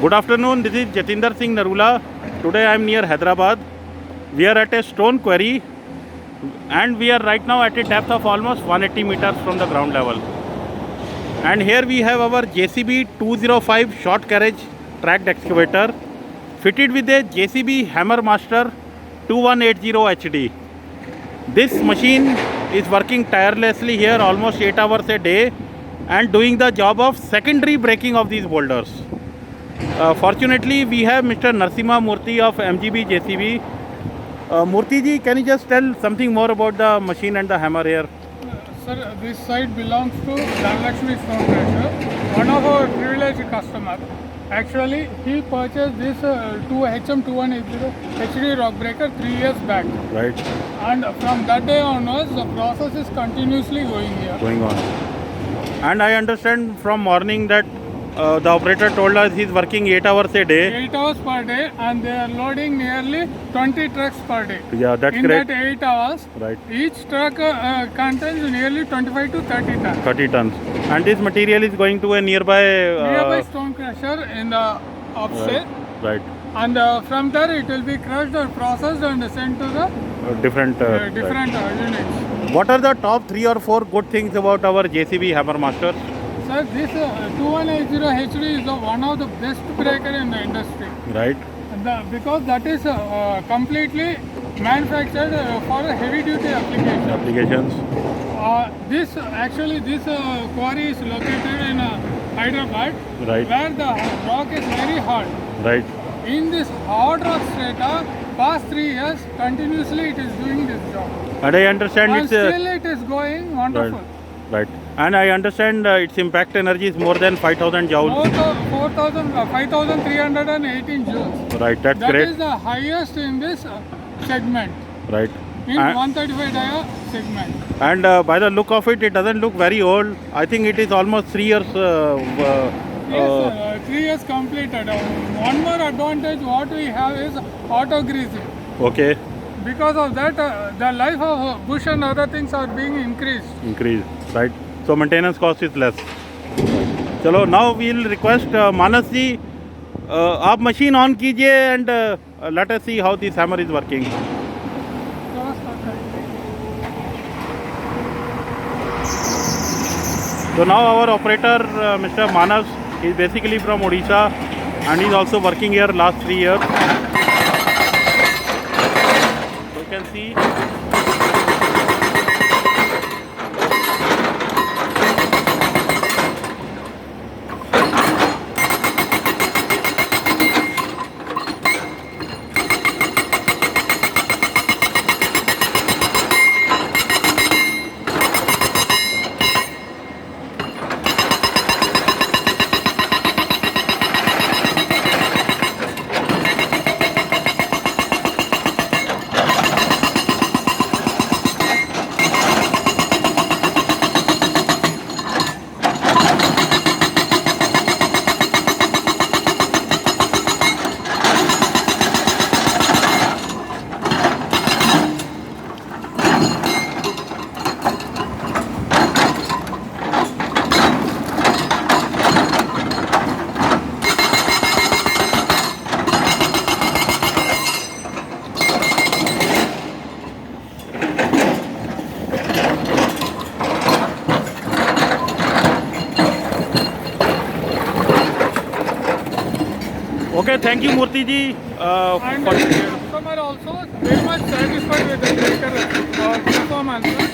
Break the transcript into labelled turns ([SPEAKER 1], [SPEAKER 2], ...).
[SPEAKER 1] Good afternoon, this is Jatinder Singh Narula. Today I am near Hyderabad. We are at a stone quarry and we are right now at a depth of almost 180 meters from the ground level. And here we have our JCB 205 short carriage tracked excavator fitted with a JCB HammerMaster2180HD. This machine is working tirelessly here almost 8 hours a day and doing the job of secondary breaking of these boulders. Fortunately, we have Mr. Narsimha Murthy of MGB JCB. Murthy ji, can you just tell something more about the machine and the hammer here?
[SPEAKER 2] Sir, this site belongs to Dhanlakshmi Stone Crusher, one of our privileged customers. Actually, he purchased this HM2180 HD rock breaker 3 years back.
[SPEAKER 1] Right.
[SPEAKER 2] And from that day onwards, the process is continuously going here.
[SPEAKER 1] Going on. And I understand from morning that the operator told us he's working 8 hours a day.
[SPEAKER 2] 8 hours per day, and they are loading nearly 20 trucks per day.
[SPEAKER 1] Yeah, that's
[SPEAKER 2] in
[SPEAKER 1] great.
[SPEAKER 2] In that 8 hours,
[SPEAKER 1] right,
[SPEAKER 2] each truck contains nearly 25 to 30 tons.
[SPEAKER 1] 30 tons. And this material is going to a nearby
[SPEAKER 2] stone crusher in the upstairs.
[SPEAKER 1] Right.
[SPEAKER 2] And from there it will be crushed or processed and sent to the
[SPEAKER 1] different
[SPEAKER 2] units.
[SPEAKER 1] What are the top 3 or 4 good things about our JCB HammerMaster?
[SPEAKER 2] Sir, this 2180HD is one of the best breaker in the industry.
[SPEAKER 1] Right.
[SPEAKER 2] Because that is completely manufactured for heavy duty applications. This quarry is located in Hyderabad,
[SPEAKER 1] right,
[SPEAKER 2] where the rock is very hard.
[SPEAKER 1] Right.
[SPEAKER 2] In this hard rock strata, past 3 years, continuously it is doing this job.
[SPEAKER 1] And I understand
[SPEAKER 2] and still it is going wonderful.
[SPEAKER 1] Right. And I understand its impact energy is more than 5,000 joules.
[SPEAKER 2] More than 5,318 joules.
[SPEAKER 1] Right, that's great.
[SPEAKER 2] That is the highest in this segment.
[SPEAKER 1] Right.
[SPEAKER 2] In 135 dia segment.
[SPEAKER 1] And by the look of it, it doesn't look very old. I think it is almost 3 years.
[SPEAKER 2] Yes, 3 years completed. One more advantage what we have is auto greasing.
[SPEAKER 1] Okay.
[SPEAKER 2] Because of that, the life of bush and other things are being increased.
[SPEAKER 1] Right. So maintenance cost is less. Chalo, now we will request Manas ji, आप machine on कीजिए and let us see how this hammer is working. So now our operator, Mr. Manas, is basically from Odisha and he is also working here last 3 years. So you can see. Okay, thank you Murthy ji.
[SPEAKER 2] And the customer also very much satisfied with the breaker performance.